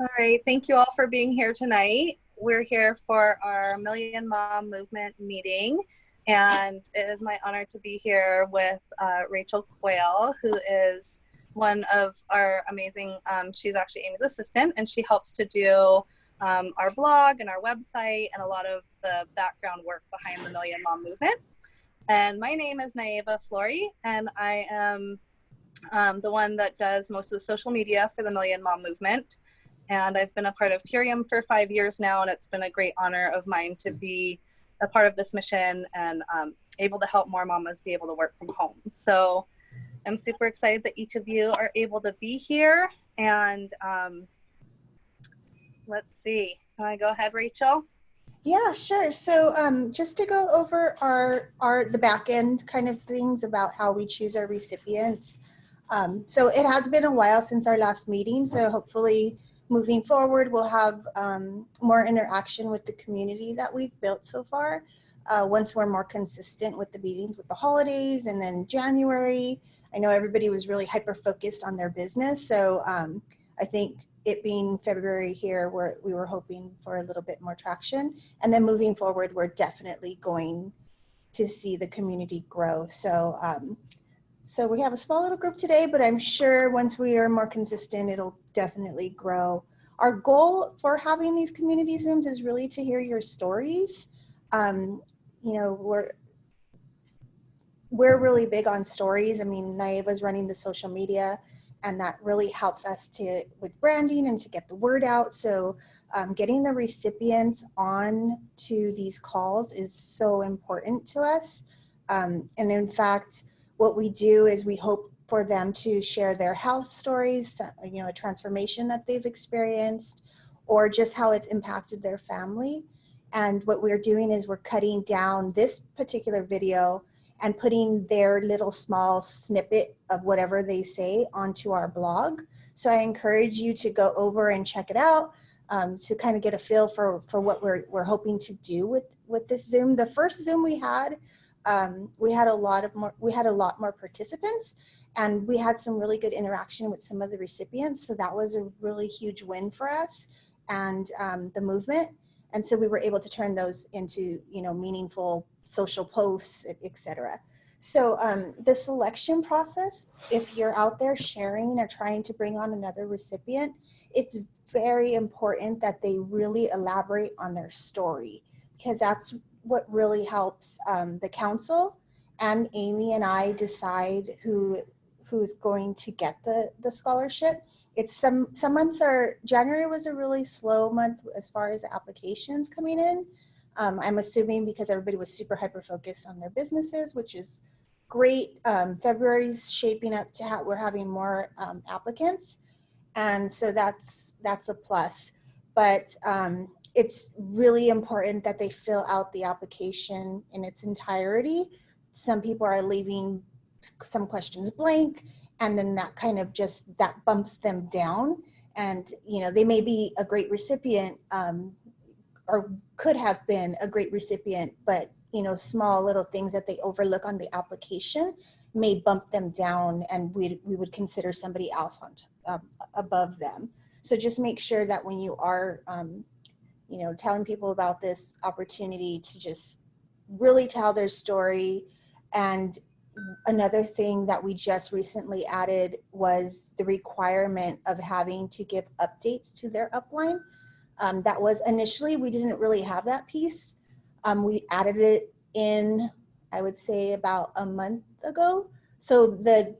All right, thank you all for being here tonight. We're here for our Million Mom Movement meeting, and it is my honor to be here with Rachel Quayle, who is one of our amazing, she's actually Amy's assistant, and she helps to do our blog and our website and a lot of the background work behind the Million Mom Movement. And my name is Nayeva Florie, and I am the one that does most of the social media for the Million Mom Movement. And I've been a part of Curium for 5 years now, and it's been a great honor of mine to be a part of this mission and able to help more mamas be able to work from home. So I'm super excited that each of you are able to be here. And let's see, can I go ahead, Rachel? Yeah, sure. So just to go over the back end kind of things about how we choose our recipients. So it has been a while since our last meeting, so hopefully moving forward we'll have more interaction with the community that we've built so far. Once we're more consistent with the meetings with the holidays and then January. I know everybody was really hyper focused on their business, so I think it being February here, we were hoping for a little bit more traction. And then moving forward, we're definitely going to see the community grow. So, so we have a small little group today, but I'm sure once we are more consistent, it'll definitely grow. Our goal for having these community Zooms is really to hear your stories. You know, we're really big on stories. I mean, Nayeva's running the social media, and that really helps us with branding and to get the word out. So getting the recipients on to these calls is so important to us. And in fact, what we do is we hope for them to share their health stories, you know, a transformation that they've experienced, or just how it's impacted their family. And what we're doing is we're cutting down this particular video and putting their little small snippet of whatever they say onto our blog. So I encourage you to go over and check it out to kind of get a feel for what we're hoping to do with this Zoom. The first Zoom we had a lot more participants, and we had some really good interaction with some of the recipients. So that was a really huge win for us and the movement. And so we were able to turn those into, you know, meaningful social posts, etc. So the selection process, if you're out there sharing or trying to bring on another recipient, it's very important that they really elaborate on their story, because that's what really helps the council and Amy and I decide who's going to get the scholarship. It's some months January was a really slow month as far as applications coming in. I'm assuming because everybody was super hyper focused on their businesses, which is great. February's shaping up to we're having more applicants, and so that's a plus. But it's really important that they fill out the application in its entirety. Some people are leaving some questions blank, and then that kind of that bumps them down. And you know, they may be a great recipient or could have been a great recipient, but you know, small little things that they overlook on the application may bump them down, and we would consider somebody else on above them. So just make sure that when you are you know, telling people about this opportunity, to just really tell their story. And another thing that we just recently added was the requirement of having to give updates to their upline. That was initially, we didn't really have that piece. We added it in, I would say, about a month ago. So the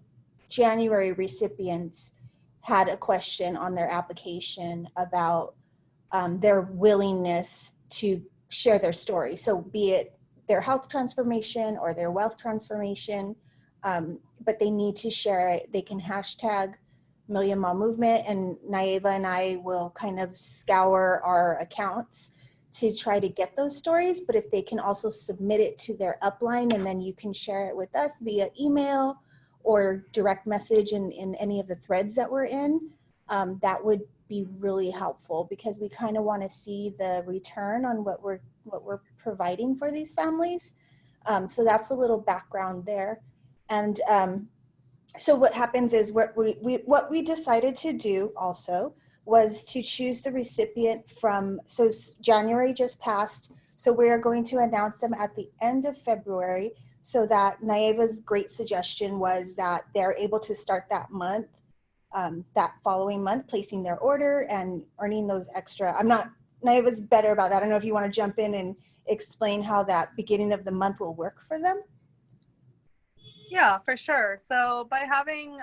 January recipients had a question on their application about their willingness to share their story. So be it their health transformation or their wealth transformation, but they need to share it. They can hashtag Million Mom Movement, and Nayeva and I will kind of scour our accounts to try to get those stories. But if they can also submit it to their upline, and then you can share it with us via email or direct message in any of the threads that we're in, that would be really helpful, because we kind of want to see the return on what we're providing for these families. So that's a little background there. And so what happens is what we decided to do also was to choose the recipient from, so January just passed, so we are going to announce them at the end of February, so that Nayeva's great suggestion was that they're able to start that month, that following month, placing their order and earning those extra. Nayeva's better about that. I don't know if you want to jump in and explain how that beginning of the month will work for them. Yeah, for sure. So by having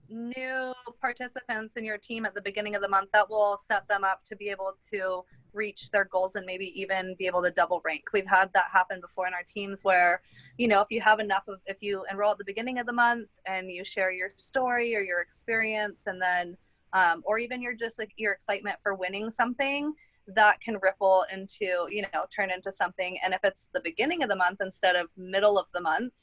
new participants in your team at the beginning of the month, that will set them up to be able to reach their goals and maybe even be able to double rank. We've had that happen before in our teams where, you know, if you enroll at the beginning of the month and you share your story or your experience, and then, or even your excitement for winning something, that can ripple into, turn into something. And if it's the beginning of the month instead of middle of the month,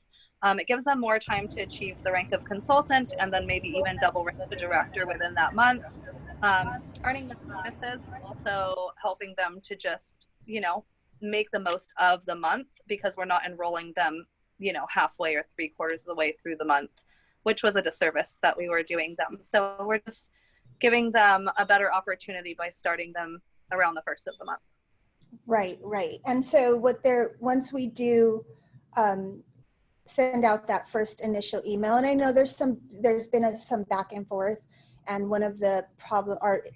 it gives them more time to achieve the rank of consultant and then maybe even double rank the director within that month. Earning the bonuses are also helping them to just, make the most of the month, because we're not enrolling them, halfway or 3/4 of the way through the month, which was a disservice that we were doing them. So we're just giving them a better opportunity by starting them around the first of the month. Right. And so once we do send out that first initial email, and I know there's been some back and forth, and one of the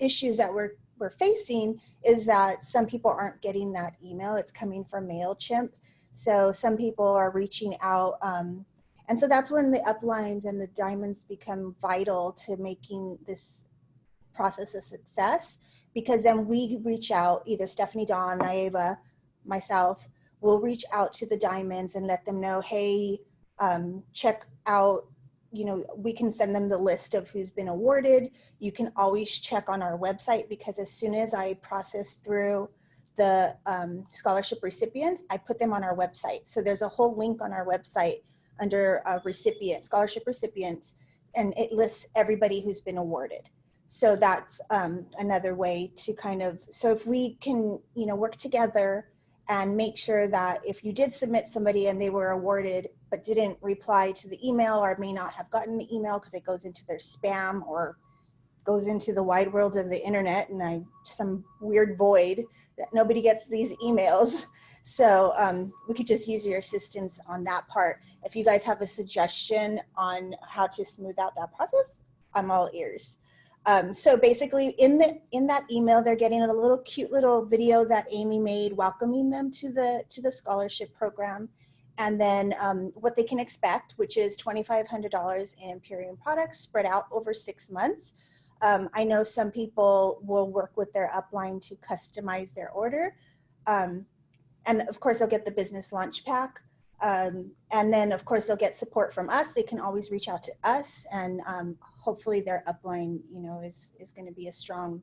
issues that we're facing is that some people aren't getting that email. It's coming from MailChimp, so some people are reaching out, and so that's when the uplines and the diamonds become vital to making this process a success, because then we reach out, either Stephanie, Dawn, Nayeva, myself, will reach out to the diamonds and let them know, hey, check out, we can send them the list of who's been awarded. You can always check on our website, because as soon as I process through the scholarship recipients, I put them on our website. So there's a whole link on our website under scholarship recipients, and it lists everybody who's been awarded. So that's another way to so if we can, work together and make sure that if you did submit somebody and they were awarded but didn't reply to the email, or may not have gotten the email because it goes into their spam or goes into the wide world of the internet and some weird void that nobody gets these emails. So we could just use your assistance on that part. If you guys have a suggestion on how to smooth out that process, I'm all ears. So basically in that email, they're getting a cute little video that Amy made welcoming them to the scholarship program. And then what they can expect, which is $2,500 in Purium products spread out over 6 months. I know some people will work with their upline to customize their order. And of course, they'll get the business lunch pack. And then of course, they'll get support from us. They can always reach out to us, and hopefully their upline, is going to be a strong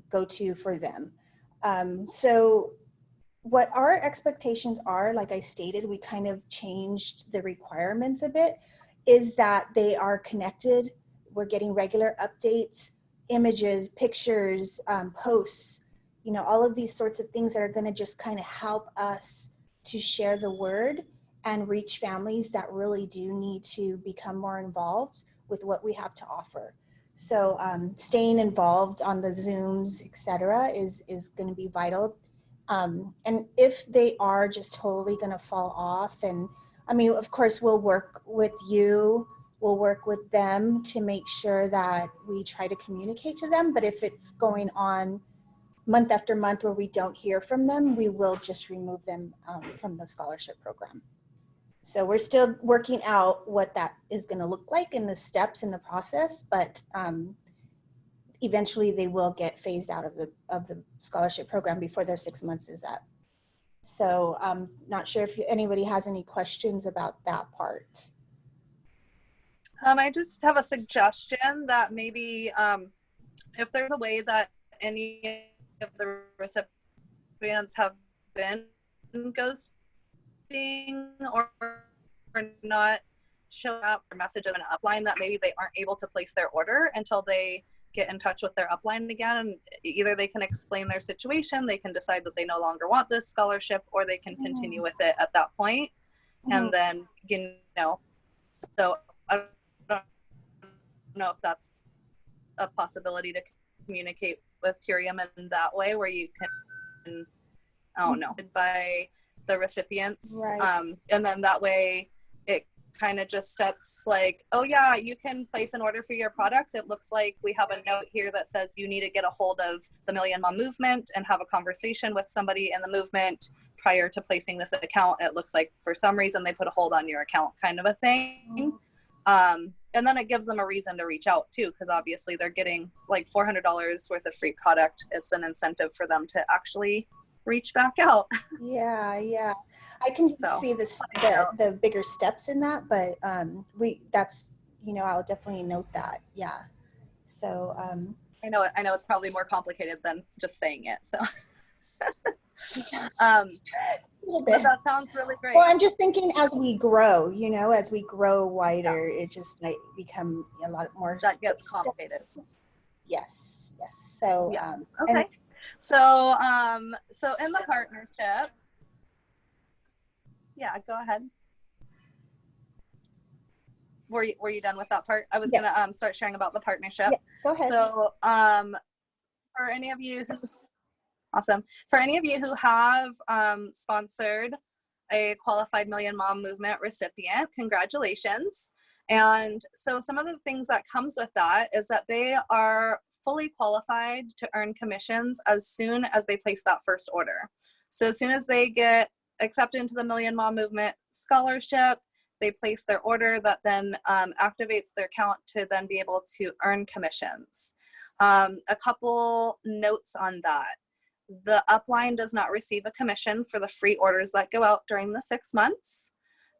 go-to for them. So what our expectations are, like I stated, we kind of changed the requirements a bit, is that they are connected. We're getting regular updates, images, pictures, posts, all of these sorts of things that are going to just kind of help us to share the word and reach families that really do need to become more involved with what we have to offer. So staying involved on the Zooms, et cetera, is going to be vital. And if they are just totally going to fall off, and I mean, of course, we'll work with you, we'll work with them to make sure that we try to communicate to them. But if it's going on month after month where we don't hear from them, we will just remove them from the scholarship program. So we're still working out what that is going to look like in the steps in the process, but eventually they will get phased out of the scholarship program before their 6 months is up. So I'm not sure if anybody has any questions about that part. I just have a suggestion that maybe if there's a way that any of the recipients have been ghosting or not showing up or message of an upline, that maybe they aren't able to place their order until they get in touch with their upline again, and either they can explain their situation, they can decide that they no longer want this scholarship, or they can continue with it at that point. And then, so I don't know if that's a possibility to communicate with Curium in that way, where you can, I don't know, by the recipients. Right. And then that way it kind of just sets like, oh yeah, you can place an order for your products. It looks like we have a note here that says you need to get a hold of the Million Mom Movement and have a conversation with somebody in the movement prior to placing this account. It looks like for some reason they put a hold on your account, kind of a thing. And then it gives them a reason to reach out too, because obviously they're getting like $400 worth of free product. It's an incentive for them to actually reach back out. Yeah. I can see the bigger steps in that, but that's, I'll definitely note that. Yeah. So I know it's probably more complicated than just saying it. So but that sounds really great. Well, I'm just thinking as we grow, as we grow wider, it just might become a lot more. That gets complicated. Yes. So yeah. Okay. So in the partnership, yeah, go ahead. Were you done with that part? I was gonna start sharing about the partnership. Yeah, go ahead. So for any of you who have sponsored a qualified Million Mom Movement recipient, congratulations. And so some of the things that comes with that is that they are fully qualified to earn commissions as soon as they place that first order. So as soon as they get accepted into the Million Mom Movement scholarship, they place their order that then activates their account to then be able to earn commissions. A couple notes on that. The upline does not receive a commission for the free orders that go out during the 6 months,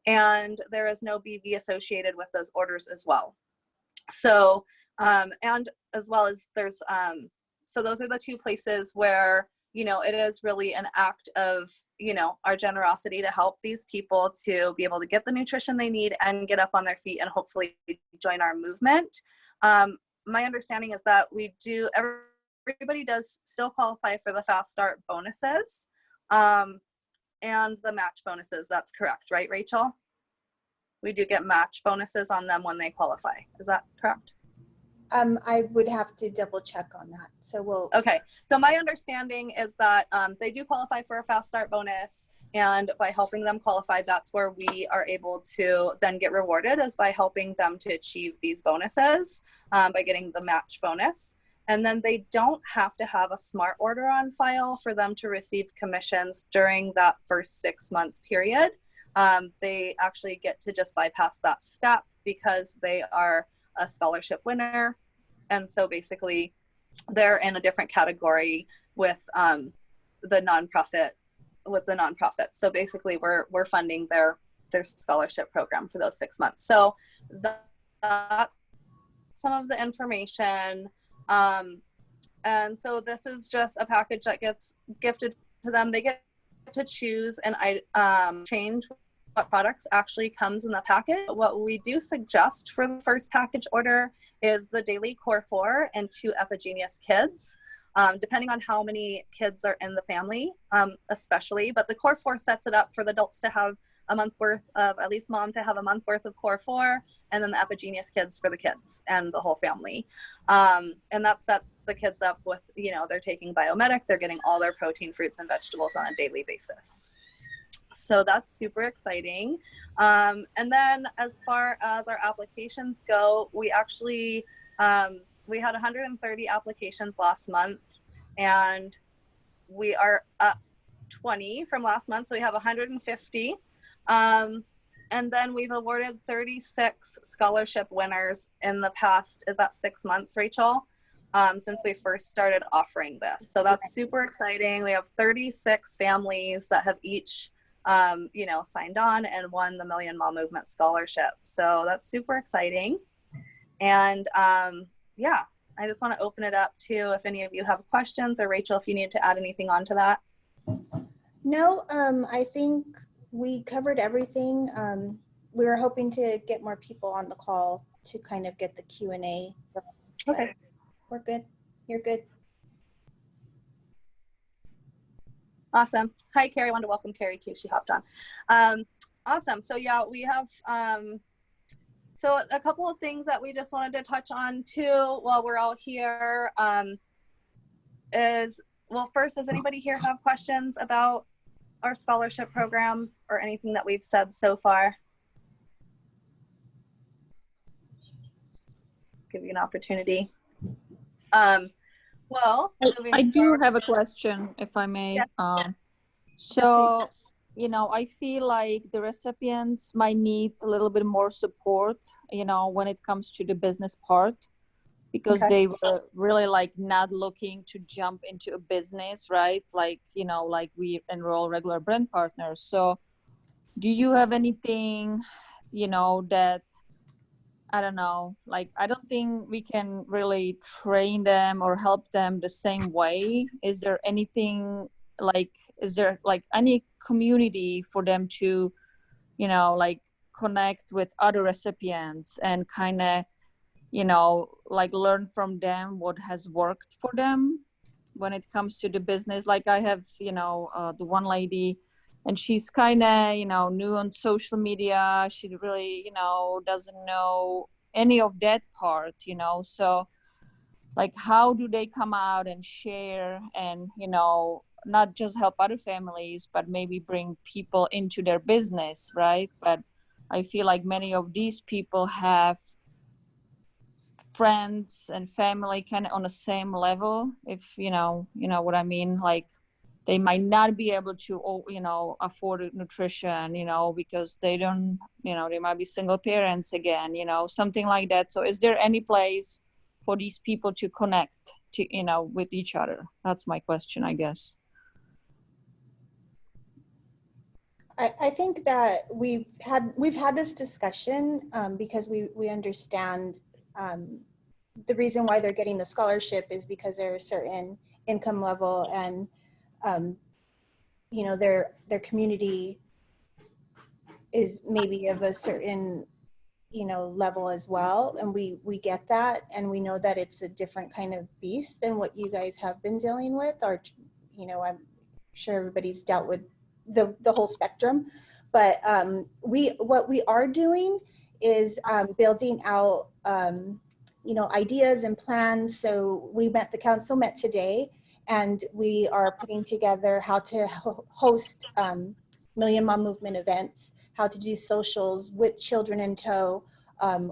and there is no BV associated with those orders as well. So, and as well as there's, so those are the two places where, it is really an act of, our generosity to help these people to be able to get the nutrition they need and get up on their feet and hopefully join our movement. My understanding is that everybody does still qualify for the fast start bonuses and the match bonuses. That's correct, right, Rachel? We do get match bonuses on them when they qualify. Is that correct? I would have to double check on that. So Okay. So my understanding is that they do qualify for a fast start bonus, and by helping them qualify, that's where we are able to then get rewarded, is by helping them to achieve these bonuses by getting the match bonus. And then they don't have to have a smart order on file for them to receive commissions during that first 6 month period. They actually get to just bypass that step because they are a scholarship winner. And so basically they're in a different category with the nonprofit. So basically we're funding their scholarship program for those 6 months. So that's some of the information. And so this is just a package that gets gifted to them. They get to choose and change what products actually comes in the packet. What we do suggest for the first package order is the daily Core 4 and 2 Epigenius kids, depending on how many kids are in the family, especially. But the Core 4 sets it up for the adults to have a month worth of, at least mom to have a month worth of Core 4, and then the Epigenius kids for the kids and the whole family. And that sets the kids up with, they're taking Biomedic, they're getting all their protein, fruits, and vegetables on a daily basis. So that's super exciting. And then as far as our applications go, we actually, we had 130 applications last month, and we are up 20 from last month. So we have 150. And then we've awarded 36 scholarship winners in the past, is that 6 months, Rachel? Since we first started offering this. So that's super exciting. We have 36 families that have each signed on and won the Million Mom Movement Scholarship. So that's super exciting. And yeah, I just want to open it up to if any of you have questions, or Rachel, if you need to add anything onto that. No, I think we covered everything. We were hoping to get more people on the call to kind of get the Q&A. Okay. We're good. You're good. Awesome. Hi, Carrie. I wanted to welcome Carrie too. She hopped on. Awesome. So yeah, we have, so a couple of things that we just wanted to touch on too while we're all here. well, first, does anybody here have questions about our scholarship program or anything that we've said so far? Give you an opportunity. Well, I do have a question, if I may. Yeah. So, you know, I feel like the recipients might need a little bit more support, you know, when it comes to the business part, because they were really like not looking to jump into a business, right? Like, you know, like we enroll regular brand partners. So do you have anything, you know, that, I don't know, like, I don't think we can really train them or help them the same way. Is there anything like, is there like any community for them to, you know, like connect with other recipients and kind of, you know, like learn from them what has worked for them when it comes to the business? Like I have, you know, the one lady, and she's kind of, you know, new on social media. She really, you know, doesn't know any of that part, you know. So like, how do they come out and share and, you know, not just help other families, but maybe bring people into their business, right? But I feel like many of these people have friends and family kind of on the same level, if you know what I mean. Like they might not be able to, you know, afford nutrition, you know, because they don't, you know, they might be single parents again, you know, something like that. So is there any place for these people to connect to, you know, with each other? That's my question, I guess. I think that we've had this discussion because we understand the reason why they're getting the scholarship is because they're a certain income level, and you know, their community is maybe of a certain, you know, level as well, and we get that, and we know that it's a different kind of beast than what you guys have been dealing with, or, you know, I'm sure everybody's dealt with the whole spectrum. But what we are doing is building out you know, ideas and plans. So the council met today, and we are putting together how to host Million Mom Movement events, how to do socials with children in tow,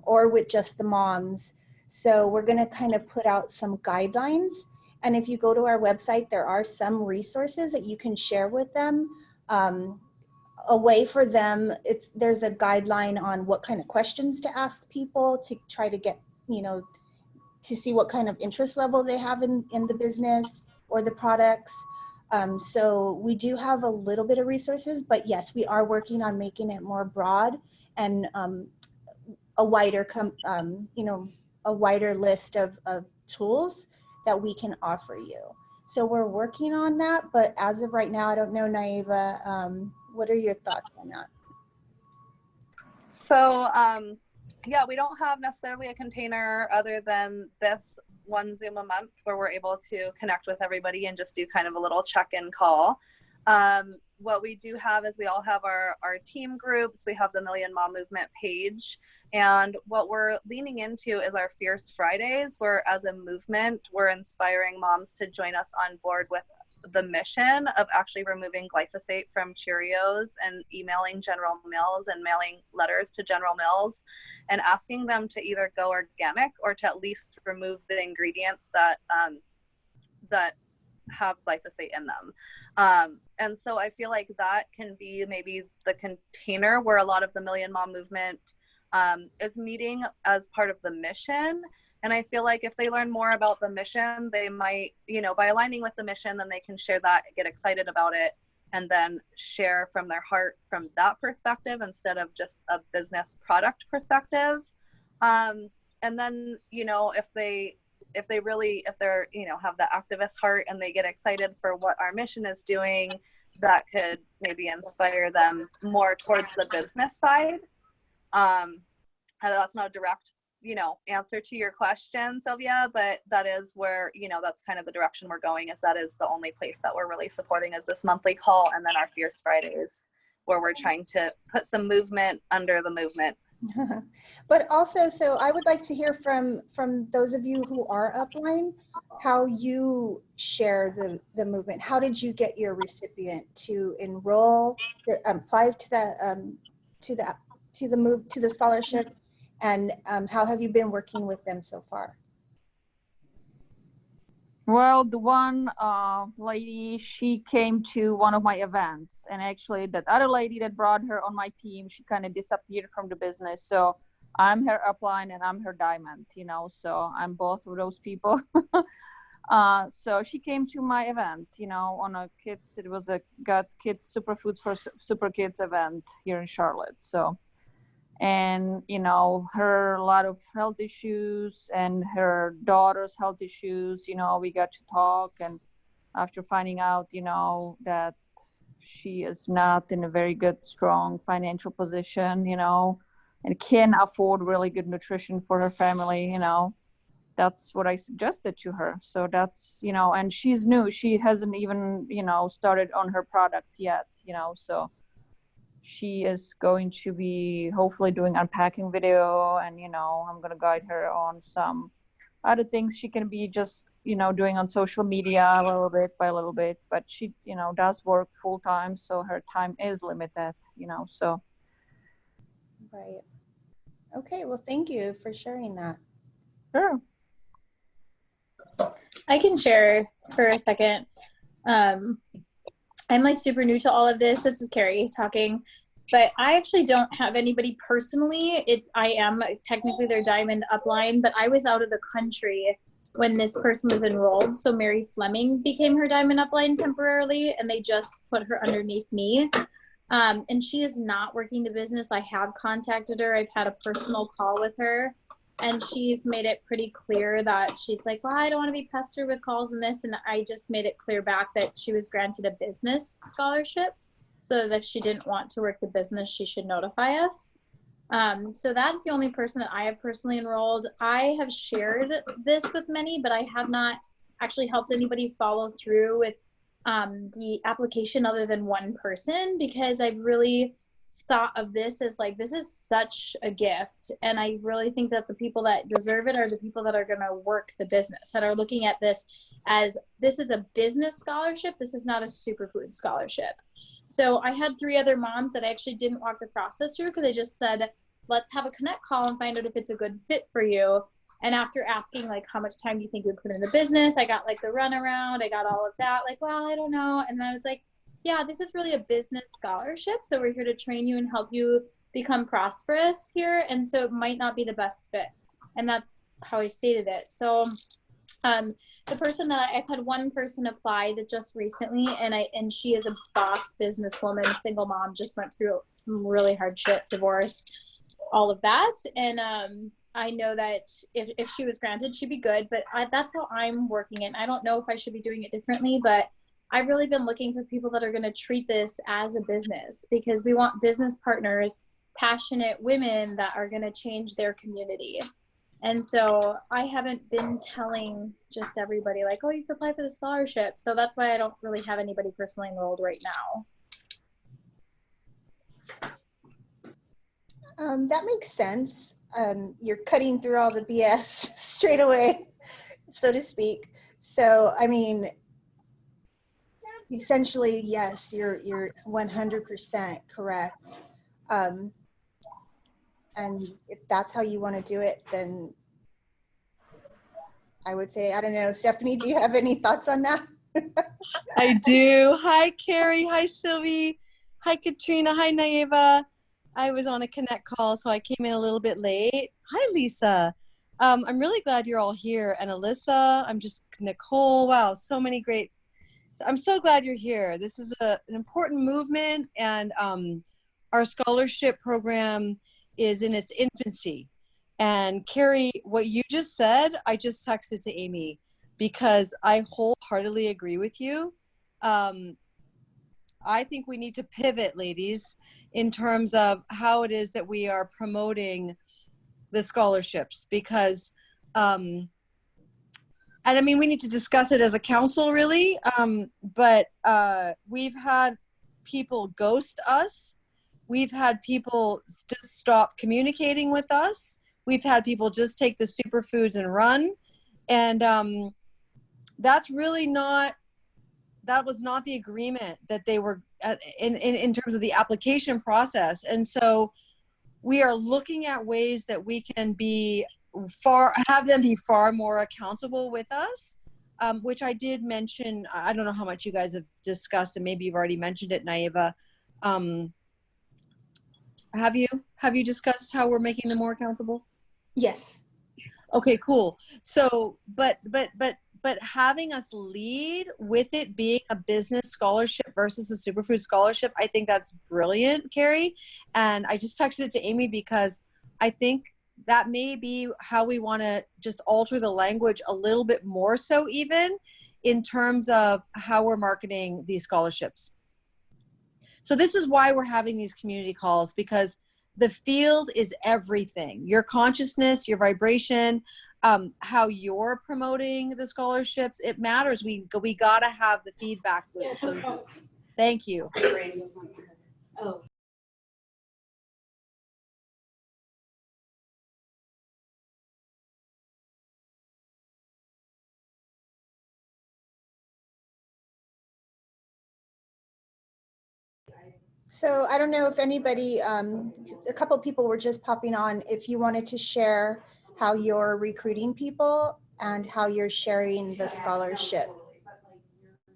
or with just the moms. So we're going to kind of put out some guidelines. And if you go to our website, there are some resources that you can share with them. A way for them, there's a guideline on what kind of questions to ask people to try to get, you know, to see what kind of interest level they have in the business or the products. So we do have a little bit of resources, but yes, we are working on making it more broad and a wider, you know, a wider list of tools that we can offer you. So we're working on that, but as of right now, I don't know, Nayeva, what are your thoughts on that? So, yeah, we don't have necessarily a container other than this one Zoom a month where we're able to connect with everybody and just do kind of a little check-in call. What we do have is we all have our team groups. We have the Million Mom Movement page. And what we're leaning into is our Fierce Fridays, where as a movement, we're inspiring moms to join us on board with the mission of actually removing glyphosate from Cheerios and emailing General Mills and mailing letters to General Mills and asking them to either go organic or to at least remove the ingredients that that have glyphosate in them. And so I feel like that can be maybe the container where a lot of the Million Mom movement is meeting as part of the mission. And I feel like if they learn more about the mission, they might, you know, by aligning with the mission, then they can share that, get excited about it, and then share from their heart from that perspective instead of just a business product perspective. And then, you know, if they're, you know, have the activist heart and they get excited for what our mission is doing, that could maybe inspire them more towards the business side. And that's not a direct, you know, answer to your question, Sylvia, but that is where, you know, that's kind of the direction we're going, is that is the only place that we're really supporting is this monthly call, and then our Fierce Fridays, where we're trying to put some movement under the movement. But also, so I would like to hear from those of you who are upline, how you share the movement. How did you get your recipient to enroll, to apply to to the to the scholarship, and how have you been working with them so far? Well, the one lady, she came to one of my events, and actually that other lady that brought her on my team, she kind of disappeared from the business. So I'm her upline and I'm her diamond, you know, so I'm both of those people. So she came to my event, you know, on a kids, it was a got kids superfoods for super kids event here in Charlotte. So, and you know, her a lot of health issues and her daughter's health issues, you know, we got to talk, and after finding out, you know, that she is not in a very good strong financial position, you know, and can afford really good nutrition for her family, you know, that's what I suggested to her. So that's, you know, and she's new, she hasn't even, you know, started on her products yet, you know, so she is going to be hopefully doing unpacking video, and you know, I'm going to guide her on some other things she can be just, you know, doing on social media a little bit by a little bit, but she, you know, does work full time, so her time is limited, you know, so. Right. Okay, well, thank you for sharing that. Sure. I can share for a second. I'm like super new to all of this. This is Carrie talking, but I actually don't have anybody personally. I am technically their diamond upline, but I was out of the country when this person was enrolled. So Mary Fleming became her diamond upline temporarily, and they just put her underneath me. And she is not working the business. I have contacted her. I've had a personal call with her, and she's made it pretty clear that she's like, well, I don't want to be pestered with calls and this. And I just made it clear back that she was granted a business scholarship, so that if she didn't want to work the business, she should notify us. So that's the only person that I have personally enrolled. I have shared this with many, but I have not actually helped anybody follow through with the application other than one person, because I really thought of this as like, this is such a gift, and I really think that the people that deserve it are the people that are going to work the business, that are looking at this as, this is a business scholarship, this is not a superfood scholarship. So I had 3 other moms that I actually didn't walk the process through, because I just said, let's have a connect call and find out if it's a good fit for you. And after asking like, how much time do you think you would put in the business, I got like the runaround, I got all of that, like, well, I don't know. And I was like, yeah, this is really a business scholarship, so we're here to train you and help you become prosperous here, and so it might not be the best fit. And that's how I stated it. So the person that I've had one person apply that just recently, and she is a boss businesswoman, single mom, just went through some really hard shit, divorce, all of that. And I know that if she was granted, she'd be good, but that's how I'm working it. I don't know if I should be doing it differently, but I've really been looking for people that are going to treat this as a business, because we want business partners, passionate women that are going to change their community. And so I haven't been telling just everybody like, oh, you can apply for the scholarship. So that's why I don't really have anybody personally enrolled right now. That makes sense. You're cutting through all the BS straight away, so to speak. So, I mean, essentially, yes, you're 100% correct. And if that's how you want to do it, then I would say, I don't know, Stephanie, do you have any thoughts on that? I do. Hi, Carrie. Hi, Sylvie. Hi, Katrina. Hi, Nayeva. I was on a connect call, so I came in a little bit late. Hi, Lisa. I'm really glad you're all here. And Alyssa, I'm just Nicole. Wow, so many great. I'm so glad you're here. This is an important movement, and our scholarship program is in its infancy. And Carrie, what you just said, I just texted to Amy, because I wholeheartedly agree with you. I think we need to pivot, ladies, in terms of how it is that we are promoting the scholarships, because, and I mean, we need to discuss it as a council, really, but we've had people ghost us We've had people just stop communicating with us. We've had people just take the superfoods and run. And that's really not, that was not the agreement that they were in terms of the application process. And so we are looking at ways that we can have them be far more accountable with us, which I did mention. I don't know how much you guys have discussed, and maybe you've already mentioned it, Nayeva. Have you discussed how we're making them more accountable? Yes. Okay, cool. So, but having us lead with it being a business scholarship versus a superfood scholarship, I think that's brilliant, Carrie. And I just texted it to Amy because I think that may be how we want to just alter the language a little bit more, so even in terms of how we're marketing these scholarships. So this is why we're having these community calls, because the field is everything. Your consciousness, your vibration, how you're promoting the scholarships, it matters. We got to have the feedback loop. So thank you. Oh. So I don't know if anybody, a couple of people were just popping on, if you wanted to share how you're recruiting people and how you're sharing the scholarship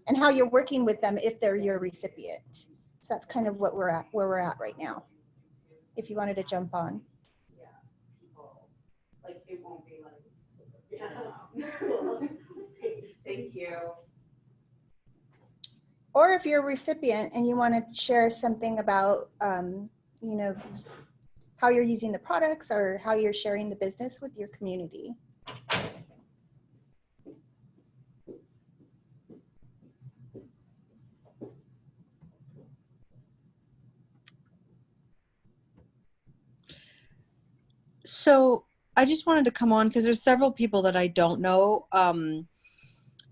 and how you're working with them if they're your recipient. So that's kind of what where we're at right now. If you wanted to jump on. Thank you. Or if you're a recipient and you want to share something about, you know, how you're using the products or how you're sharing the business with your community. So I just wanted to come on because there's several people that I don't know.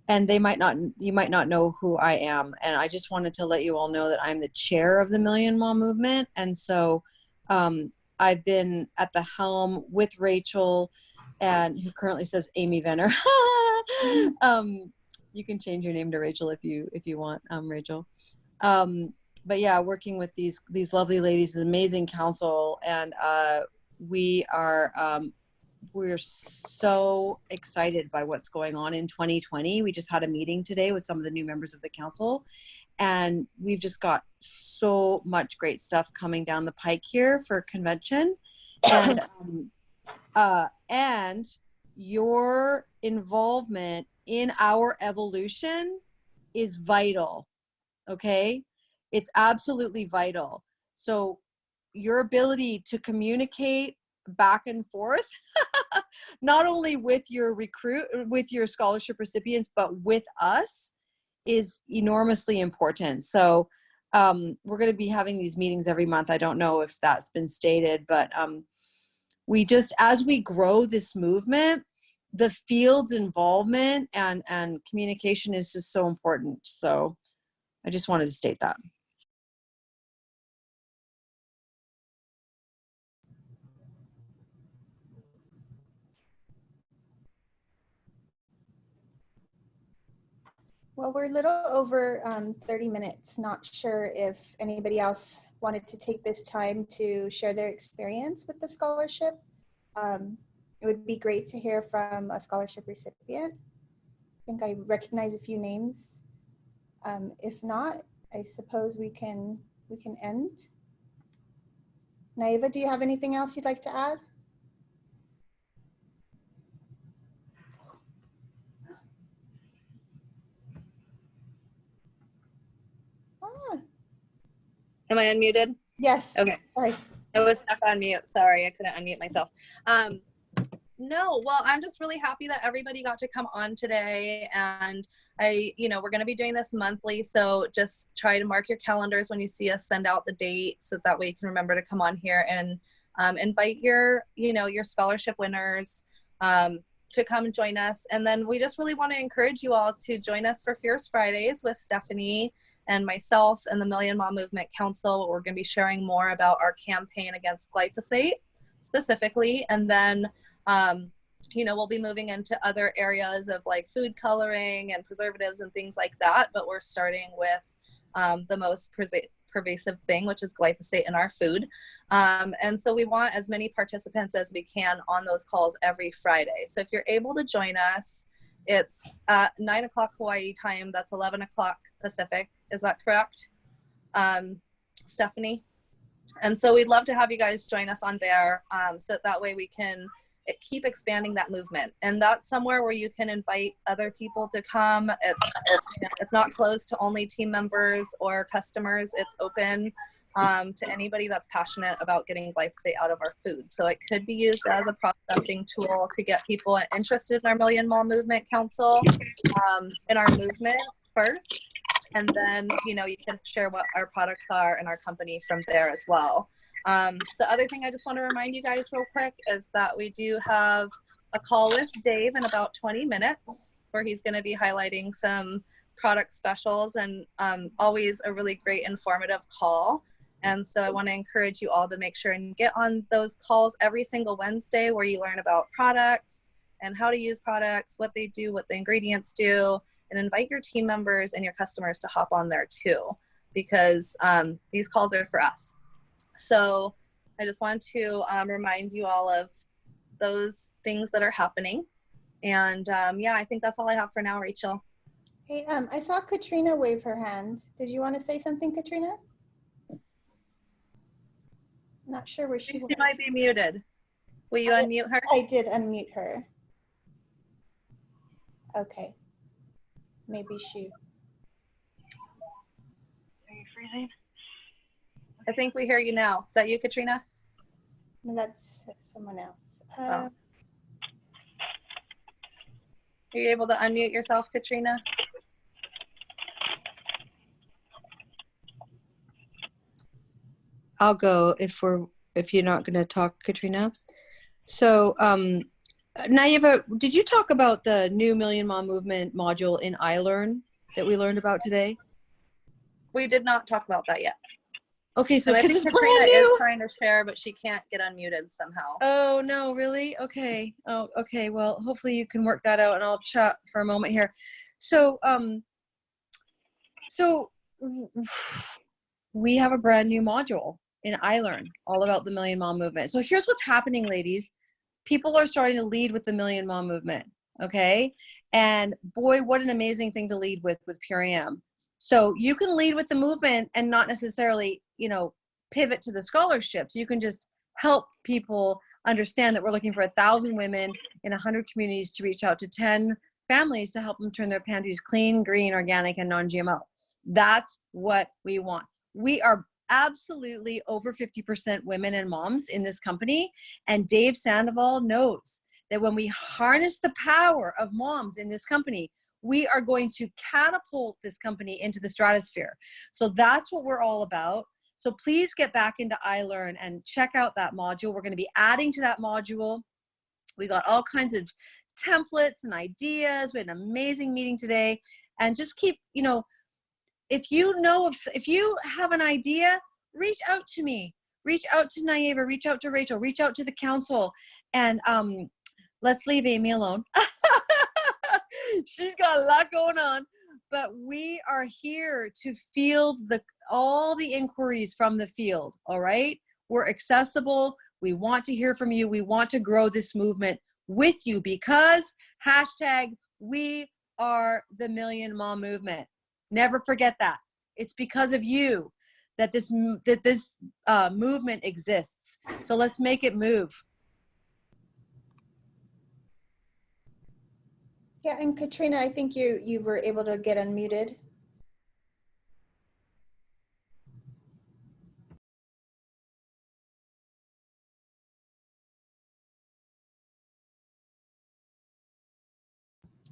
And you might not know who I am. And I just wanted to let you all know that I'm the chair of the Million Mom Movement. And so I've been at the helm with Rachel, and who currently says Amy Venner. You can change your name to Rachel if you want, Rachel. But yeah, working with these lovely ladies, an amazing council, and we're so excited by what's going on in 2020. We just had a meeting today with some of the new members of the council, and we've just got so much great stuff coming down the pike here for convention. And your involvement in our evolution is vital. Okay, it's absolutely vital. So your ability to communicate back and forth, not only with your scholarship recipients, but with us, is enormously important. So we're going to be having these meetings every month. I don't know if that's been stated, but we just, as we grow this movement, the field's involvement and communication is just so important. So I just wanted to state that. Well, we're a little over 30 minutes. Not sure if anybody else wanted to take this time to share their experience with the scholarship. It would be great to hear from a scholarship recipient. I think I recognize a few names. If not, I suppose we can end. Nayeva, do you have anything else you'd like to add? Am I unmuted? Yes. Okay. Sorry. I was stuck on mute. Sorry, I couldn't unmute myself. No, well, I'm just really happy that everybody got to come on today. And we're going to be doing this monthly. So just try to mark your calendars when you see us send out the date, so that way you can remember to come on here and invite your scholarship winners to come and join us. And then we just really want to encourage you all to join us for Fierce Fridays with Stephanie and myself and the Million Mom Movement Council, we're going to be sharing more about our campaign against glyphosate specifically. And then, you know, we'll be moving into other areas of like food coloring and preservatives and things like that. But we're starting with the most pervasive thing, which is glyphosate in our food. And so we want as many participants as we can on those calls every Friday. So if you're able to join us, it's at 9 o'clock Hawaii time. That's 11 o'clock Pacific. Is that correct, Stephanie? And so we'd love to have you guys join us on there, so that way we can keep expanding that movement. And that's somewhere where you can invite other people to come. It's not closed to only team members or customers. It's open to anybody that's passionate about getting glyphosate out of our food. So it could be used as a prospecting tool to get people interested in our Million Mom Movement Council, in our movement first. And then, you know, you can share what our products are and our company from there as well. The other thing I just want to remind you guys real quick is that we do have a call with Dave in about 20 minutes where he's going to be highlighting some product specials, and always a really great informative call. And so I want to encourage you all to make sure and get on those calls every single Wednesday where you learn about products and how to use products, what they do, what the ingredients do, and invite your team members and your customers to hop on there too, because these calls are for us. So I just want to remind you all of those things that are happening. And yeah, I think that's all I have for now, Rachel. Hey, I saw Katrina wave her hand. Did you want to say something, Katrina? Not sure where she She went. might be muted. Will you unmute her? I did unmute her. Okay. Maybe she. Are you freezing? I think we hear you now. Is that you, Katrina? No, that's someone else. Oh. Are you able to unmute yourself, Katrina? I'll go if you're not going to talk, Katrina. So, Nayeva, did you talk about the new Million Mom Movement module in iLearn that we learned about today? We did not talk about that yet. Okay, so I think it's Katrina brand new. is trying to share, but she can't get unmuted somehow. Oh no, really? Okay. Oh, okay. Well, hopefully you can work that out, and I'll chat for a moment here. So, we have a brand new module in iLearn all about the Million Mom Movement. So here's what's happening, ladies. People are starting to lead with the Million Mom Movement, okay? And boy, what an amazing thing to lead with Pure AM. So you can lead with the movement and not necessarily, you know, pivot to the scholarships. You can just help people understand that we're looking for 1,000 women in 100 communities to reach out to 10 families to help them turn their panties clean, green, organic, and non-GMO. That's what we want. We are absolutely over 50% women and moms in this company. And Dave Sandoval knows that when we harness the power of moms in this company, we are going to catapult this company into the stratosphere. So that's what we're all about. So please get back into iLearn and check out that module. We're going to be adding to that module. We got all kinds of templates and ideas. We had an amazing meeting today. And just keep, you know, if you have an idea, reach out to me, reach out to Nayeva, reach out to Rachel, reach out to the council, and let's leave Amy alone. She's got a lot going on, but we are here to field all the inquiries from the field. All right, we're accessible. We want to hear from you. We want to grow this movement with you because #we are the Million Mom Movement. Never forget that. It's because of you that this movement exists. So let's make it move. Yeah, and Katrina, I think you were able to get unmuted.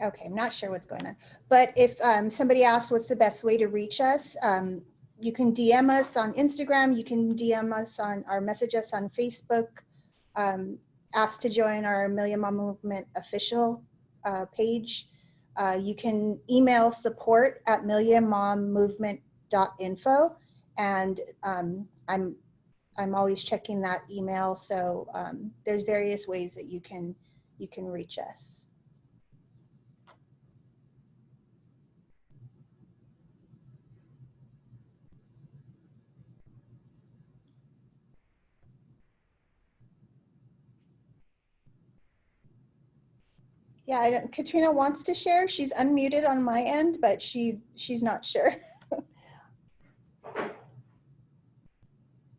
Okay, I'm not sure what's going on. But if somebody asks what's the best way to reach us, you can DM us on Instagram, you can DM us message us on Facebook, ask to join our Million Mom Movement official page. You can email support@millionmommovement .info, and I'm always checking that email. So there's various ways that you can reach us. Yeah, Katrina wants to share. She's unmuted on my end, but she's not sure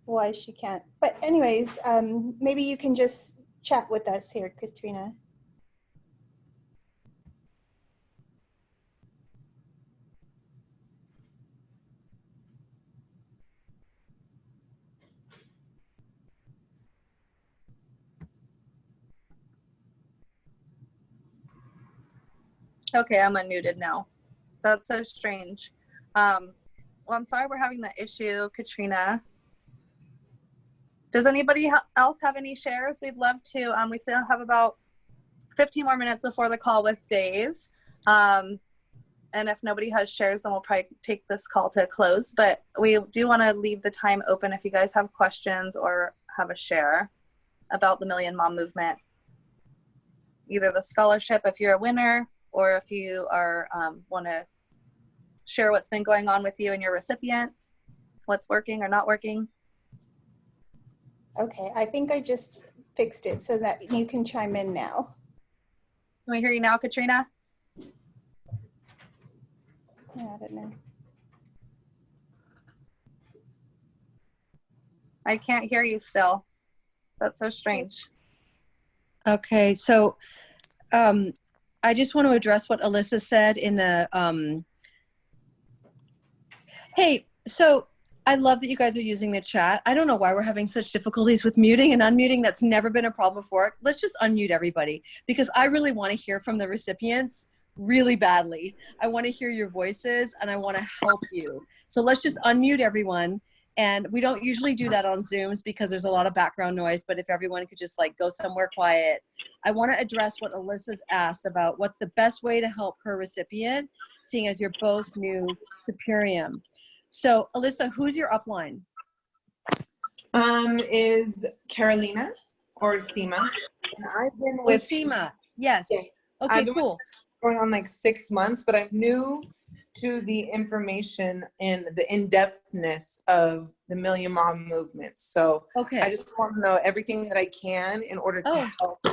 why she can't. But anyways, maybe you can just chat with us here, Katrina. Okay, I'm unmuted now. That's so strange. Well, I'm sorry we're having that issue, Katrina. Does anybody else have any shares? We'd love to. We still have about 15 more minutes before the call with Dave. And if nobody has shares, then we'll probably take this call to a close. But we do want to leave the time open if you guys have questions or have a share about the Million Mom Movement. Either the scholarship if you're a winner, or if you are want to share what's been going on with you and your recipient, what's working or not working. Okay, I think I just fixed it so that you can chime in now. Can we hear you now, Katrina? Yeah, I don't know. I can't hear you still. That's so strange. Okay, so I just want to address what Alyssa said in the, hey, so I love that you guys are using the chat. I don't know why we're having such difficulties with muting and unmuting. That's never been a problem before. Let's just unmute everybody, because I really want to hear from the recipients really badly. I want to hear your voices and I want to help you. So let's just unmute everyone. And we don't usually do that on Zooms because there's a lot of background noise, but if everyone could just like go somewhere quiet. I want to address what Alyssa's asked about what's the best way to help her recipient, seeing as you're both new to Purium. So Alyssa, who's your upline? Is Carolina or Seema. And I've been with Seema, yes. Yeah. Okay, cool. Going on like 6 months, but I'm new to the information and the in-depthness of the Million Mom movement. So okay. I just want to know everything that I can in order to help.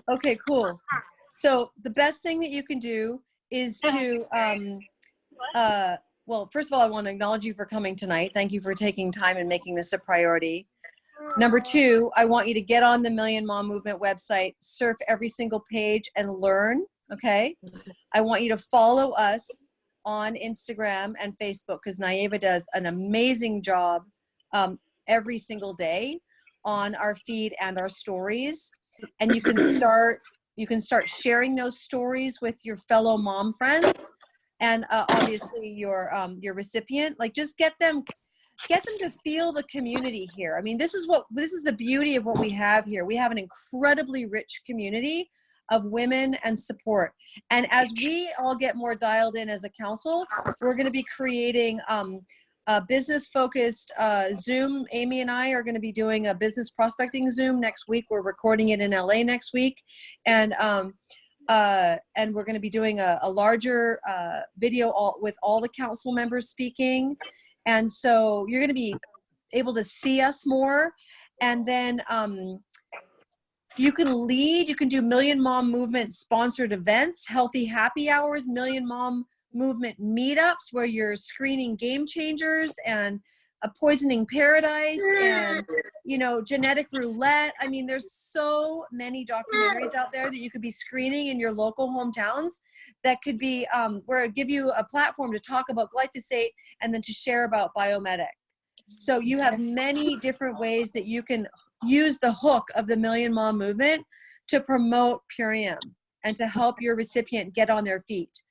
Okay, cool. So the best thing that you can do is to, well, first of all, I want to acknowledge you for coming tonight. Thank you for taking time and making this a priority. Number two, I want you to get on the Million Mom Movement website, surf every single page and learn, okay? I want you to follow us on Instagram and Facebook, because Nayeva does an amazing job every single day on our feed and our stories. And you can start sharing those stories with your fellow mom friends, and obviously your recipient. Like, just get them to feel the community here. I mean, this is the beauty of what we have here. We have an incredibly rich community of women and support. And as we all get more dialed in as a council, we're going to be creating a business-focused Zoom. Amy and I are going to be doing a business prospecting Zoom next week. We're recording it in LA next week, and we're going to be doing a larger video with all the council members speaking. And so you're going to be able to see us more. And then you can lead, you can do Million Mom Movement sponsored events, healthy happy hours, Million Mom Movement meetups where you're screening game changers and a poisoning paradise and, you know, genetic roulette. I mean, there's so many documentaries out there that you could be screening in your local hometowns that could be where it give you a platform to talk about glyphosate and then to share about biomedic. So you have many different ways that you can use the hook of the Million Mom Movement to promote Purium and to help your recipient get on their feet,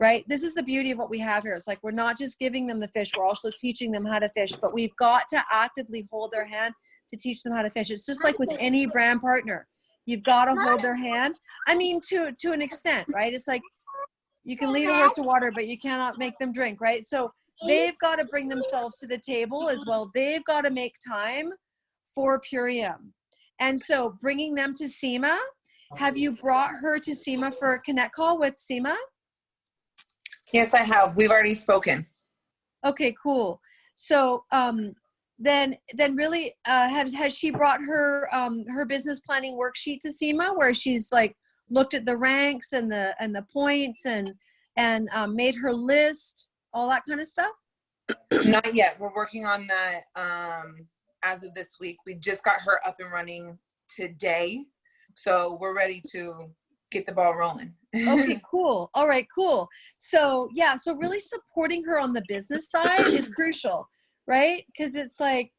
right? This is the beauty of what we have here. It's like, we're not just giving them the fish, we're also teaching them how to fish, but we've got to actively hold their hand to teach them how to fish. It's just like with any brand partner. You've got to hold their hand. I mean, to an extent, right? It's like, you can lead a horse to water, but you cannot make them drink, right? So they've got to bring themselves to the table as well. They've got to make time for Purium. And so bringing them to SEMA, have you brought her to SEMA for a connect call with SEMA? Yes, I have. We've already spoken. Okay, cool. So then really has she brought her her business planning worksheet to SEMA, where she's like looked at the ranks and the points and made her list, all that kind of stuff? Not yet. We're working on that as of this week. We just got her up and running today, so we're ready to get the ball rolling. Okay, cool. All right, cool. So yeah, so really supporting her on the business side is crucial, right? Because it's like,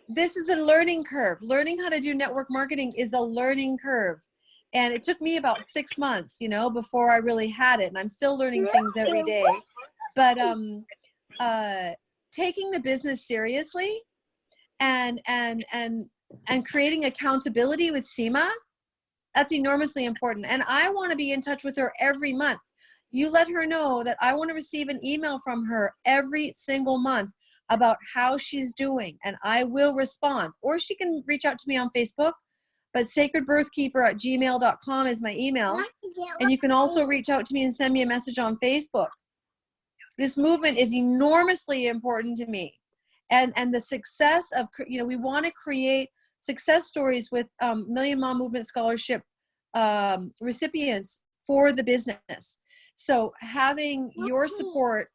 this is a learning curve. Learning how to do network marketing is a learning curve. And it took me about 6 months, you know, before I really had it. And I'm still learning things every day. But taking the business seriously and creating accountability with SEMA, that's enormously important. And I want to be in touch with her every month. You let her know that I want to receive an email from her every single month about how she's doing, and I will respond. Or she can reach out to me on Facebook, but sacredbirthkeeper@gmail.com is my email. And you can also reach out to me and send me a message on Facebook. This movement is enormously important to me. And the success of, you know, we want to create success stories with Million Mom Movement Scholarship recipients for the business. So having your support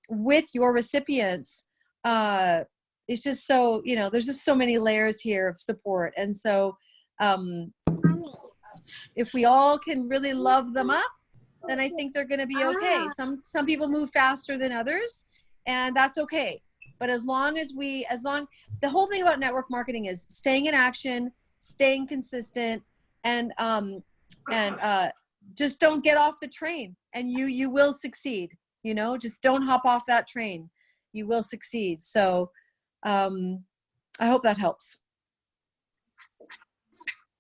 with your recipients, it's just so, you know, there's just so many layers here of support. And so if we all can really love them up, then I think they're going to be okay. Some people move faster than others, and that's okay. But as long, the whole thing about network marketing is staying in action, staying consistent, and just don't get off the train, and you will succeed. You know, just don't hop off that train. You will succeed. So I hope that helps.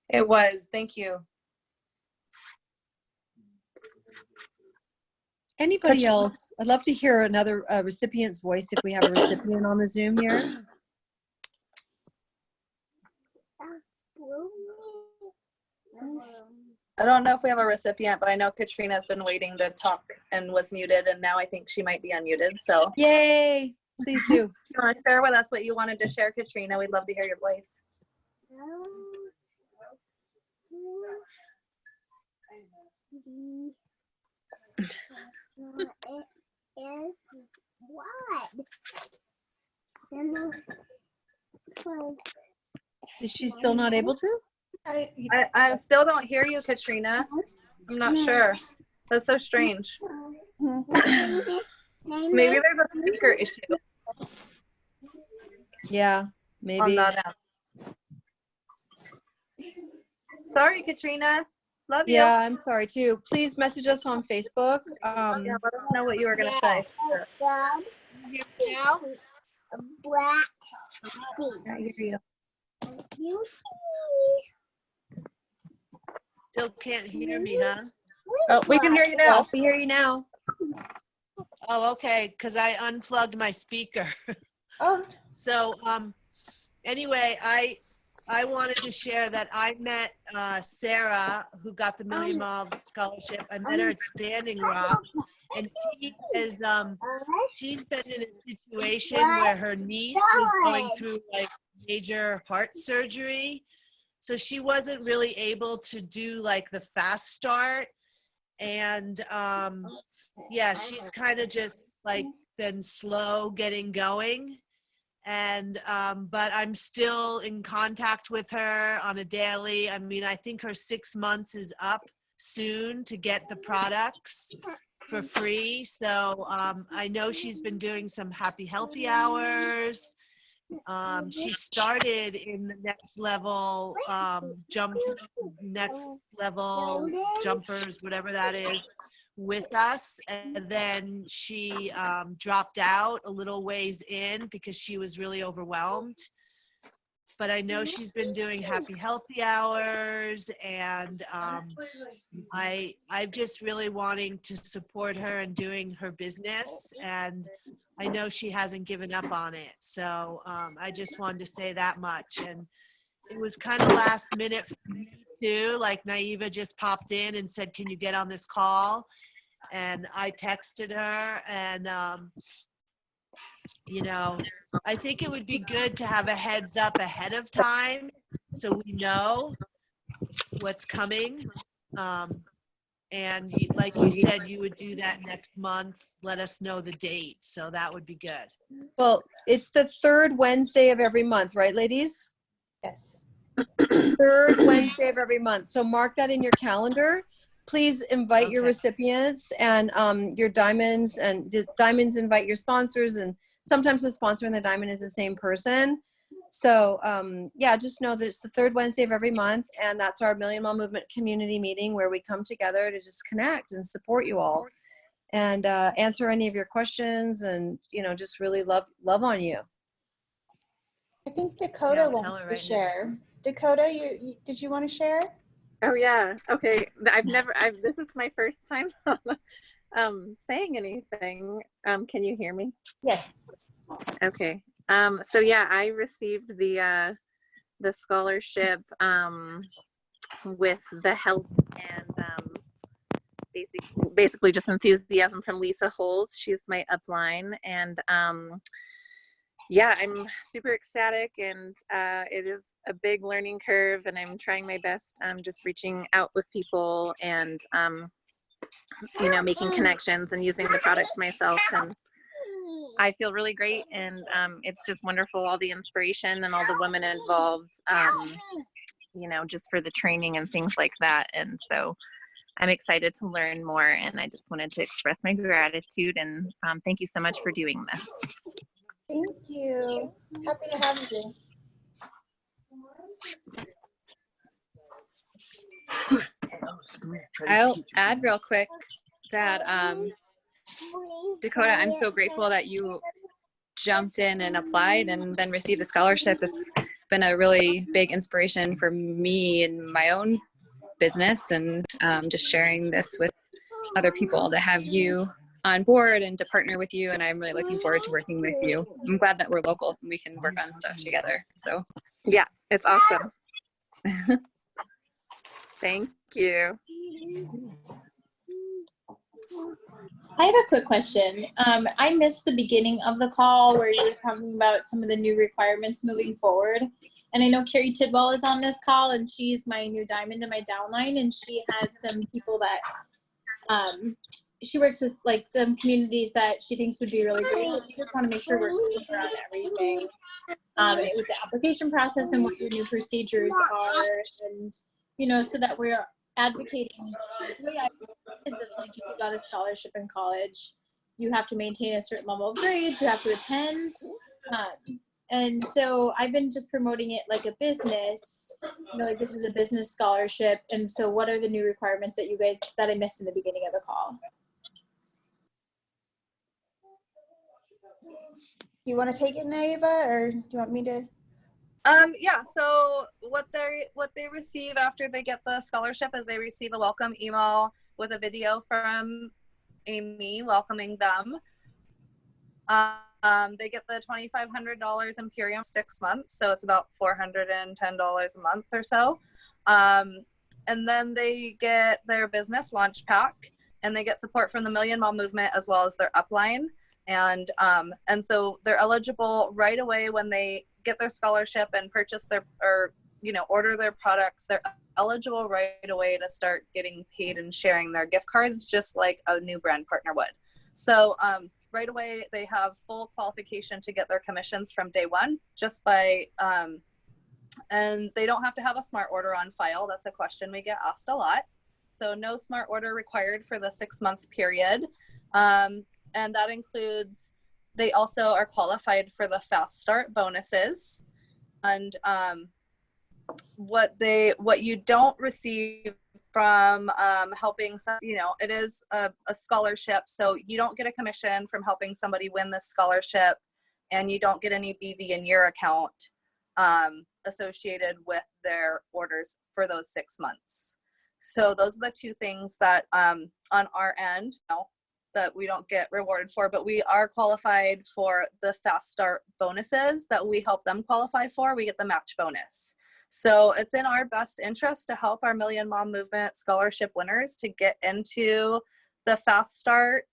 It was. Thank you. Anybody else? I'd love to hear another recipient's voice if we have a recipient on the Zoom here. I don't know if we have a recipient, but I know Katrina's been waiting to talk and was muted, and now I think she might be unmuted. So yay! Please do. You want to share with us what you wanted to share, Katrina? We'd love to hear your voice. Is she still not able to? I still don't hear you, Katrina. I'm not sure. That's so strange. Maybe there's a speaker issue. Yeah, maybe. On that app. Sorry, Katrina. Love you. Yeah, I'm sorry too. Please message us on Facebook. Yeah, let us know what you were going to say. Black. I hear you. You Still can't hear me, huh? Oh, we can hear you now. We hear you now. Oh, okay, because I unplugged my speaker. Oh, So anyway, I wanted to share that I met Sarah, who got the Million Mom Scholarship. I met her at Standing Rock, and she is she's been in a situation where her niece was going through like major heart surgery, so she wasn't really able to do like the fast start, and yeah, she's kind of just like been slow getting going. And but I'm still in contact with her on a daily. I mean, I think her 6 months is up soon to get the products for free. So I know she's been doing some happy healthy hours. She started in the next level jumpers, whatever that is, with us, and then she dropped out a little ways in because she was really overwhelmed. but I know she's been doing happy healthy hours, and I'm just really wanting to support her in doing her business, and I know she hasn't given up on it. So I just wanted to say that much. And it was kind of last minute for me too. Like Nayeva just popped in and said, "Can you get on this call?" And I texted her, and you know, I think it would be good to have a heads up ahead of time so we know what's coming. And like you said, you would do that next month. Let us know the date. So that would be good. Well, it's the third Wednesday of every month, right, ladies? Yes. Third Wednesday of every month. So mark that in your calendar. Please invite your Okay. recipients and your diamonds, and diamonds invite your sponsors, and sometimes the sponsor and the diamond is the same person. So yeah, just know that it's the third Wednesday of every month, and that's our Million Mile Movement community meeting where we come together to just connect and support you all and answer any of your questions, and just really love on you. I think Dakota Yeah, I'll tell wants her to right now. share. Dakota, did you want to share? Oh yeah. Okay. This is my first time saying anything. Can you hear me? Yes. Okay. So yeah, I received the scholarship with the help and basically just enthusiasm from Lisa Holz. She's my upline, and yeah, I'm super ecstatic, and it is a big learning curve, and I'm trying my best. I'm just reaching out with people and making connections and using the products myself, and I feel really great, and it's just wonderful, all the inspiration and all the women involved, just for the training and things like that. And so I'm excited to learn more, and I just wanted to express my gratitude, and thank you so much for doing this. Thank you. Happy to have you. I'll add real quick that Dakota, I'm so grateful that you jumped in and applied and then received the scholarship. It's been a really big inspiration for me in my own business, and just sharing this with other people, to have you on board and to partner with you. And I'm really looking forward to working with you. I'm glad that we're local and we can work on stuff together. So yeah, it's awesome. Thank you. I have a quick question. I missed the beginning of the call where you were talking about some of the new requirements moving forward. And I know Carrie Tidwell is on this call, and she's my new diamond in my downline, and she has some people that she works with, like some communities that she thinks would be really great. But she just want to make sure we're clear on everything with the application process and what your new procedures are, and so that we're advocating. The way I is that, like, if you got a scholarship in college, you have to maintain a certain level of grades, you have to attend, and so I've been just promoting it like a business, like this is a business scholarship. And so what are the new requirements that I missed in the beginning of the call? You want to take it, Nayeva, or do you want me to? Yeah, so what they receive after they get the scholarship is they receive a welcome email with a video from Amy welcoming them. They get the $2,500 Imperium 6 months, so it's about $410 a month or so. And then they get their business launch pack, and they get support from the Million Mile Movement as well as their upline. And so they're eligible right away when they get their scholarship and purchase order their products. They're eligible right away to start getting paid and sharing their gift cards, just like a new brand partner would. So right away they have full qualification to get their commissions from day one, just by and they don't have to have a smart order on file. That's a question we get asked a lot. So no smart order required for the 6-month period. And that includes, they also are qualified for the fast start bonuses. And what you don't receive from helping some, it is a scholarship, so you don't get a commission from helping somebody win this scholarship, and you don't get any BV in your account. associated with their orders for those 6 months. So those are the two things that on our end, that we don't get rewarded for, but we are qualified for the Fast Start bonuses that we help them qualify for. We get the match bonus. So it's in our best interest to help our Million Mom Movement scholarship winners to get into the Fast Start,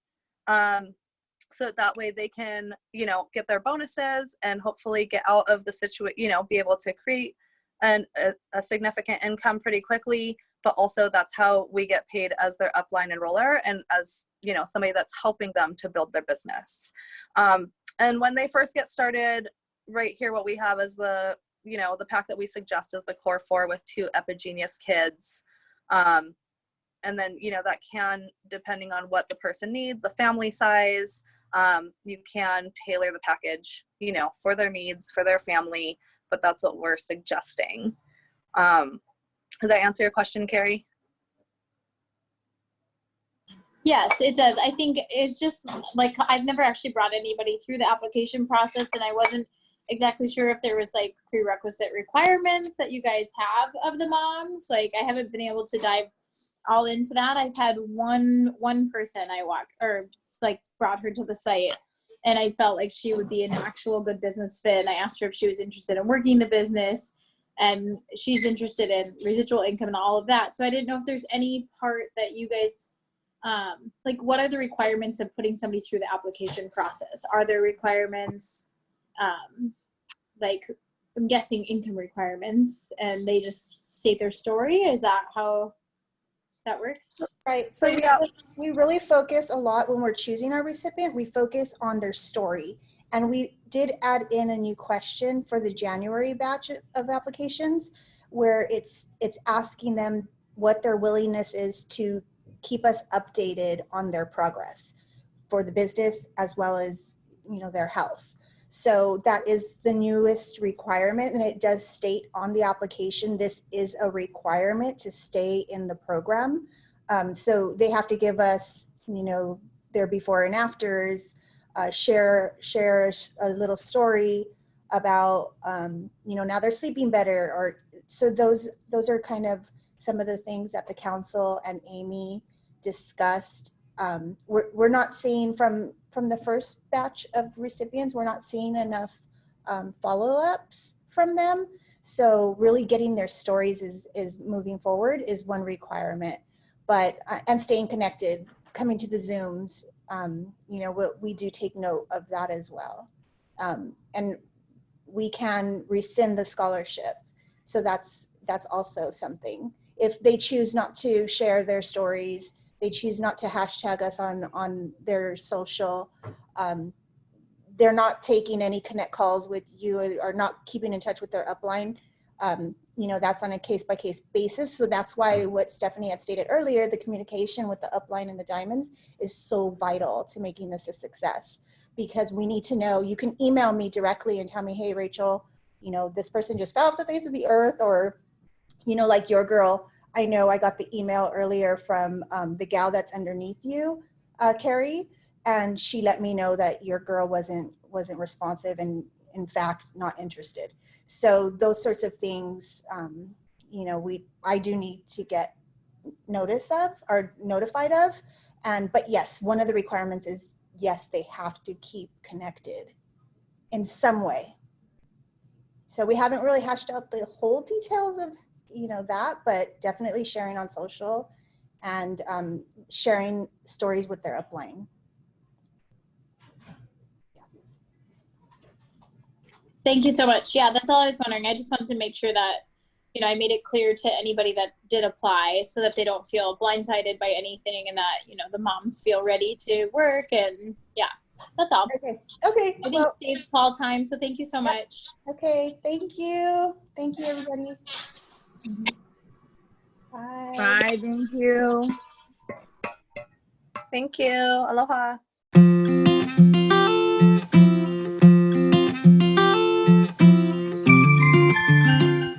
so that way they can, get their bonuses and hopefully get out of the situation, be able to create a significant income pretty quickly. But also that's how we get paid as their upline enroller and as, somebody that's helping them to build their business. And when they first get started, right here, what we have is the pack that we suggest is the Core 4 with 2 Epigenius kids. And then, that can, depending on what the person needs, the family size, you can tailor the package, for their needs, for their family, but that's what we're suggesting. Did that answer your question, Carrie? Yes, it does. I think it's just like, I've never actually brought anybody through the application process, and I wasn't exactly sure if there was like prerequisite requirements that you guys have of the moms. Like, I haven't been able to dive all into that. I've had one person brought her to the site, and I felt like she would be an actual good business fit. And I asked her if she was interested in working the business, and she's interested in residual income and all of that. So I didn't know if there's any part that you guys, what are the requirements of putting somebody through the application process? Are there requirements, I'm guessing income requirements, and they just state their story? Is that how that works? Right. So we really focus a lot when we're choosing our recipient. We focus on their story. And we did add in a new question for the January batch of applications, where it's asking them what their willingness is to keep us updated on their progress for the business as well as, their health. So that is the newest requirement, and it does state on the application, this is a requirement to stay in the program. So they have to give us, their before and afters, share a little story about, now they're sleeping better, or so those are kind of some of the things that the council and Amy discussed. We're not seeing from the first batch of recipients, we're not seeing enough follow-ups from them. So really getting their stories is moving forward is one requirement, but and staying connected, coming to the Zooms, we do take note of that as well. And we can rescind the scholarship. So that's also something. If they choose not to share their stories, they choose not to hashtag us on their social, they're not taking any connect calls with you or not keeping in touch with their upline, that's on a case-by-case basis. So that's why what Stephanie had stated earlier, the communication with the upline and the diamonds is so vital to making this a success, because we need to know. You can email me directly and tell me, hey, Rachel, this person just fell off the face of the earth, or, like your girl, I know I got the email earlier from the gal that's underneath you, Carrie, and she let me know that your girl wasn't responsive and in fact not interested. So those sorts of things, I do need to get notice of or notified of. But yes, one of the requirements is, yes, they have to keep connected in some way. So we haven't really hashed out the whole details of that, but definitely sharing on social and sharing stories with their upline. Thank you so much. Yeah, that's all I was wondering. I just wanted to make sure that, I made it clear to anybody that did apply so that they don't feel blindsided by anything, and that, the moms feel ready to work. And yeah, that's all. Okay. I think Dave's call time, so thank you so much. Okay, thank you. Thank you, everybody. Bye. Bye, thank you. Thank you. Aloha.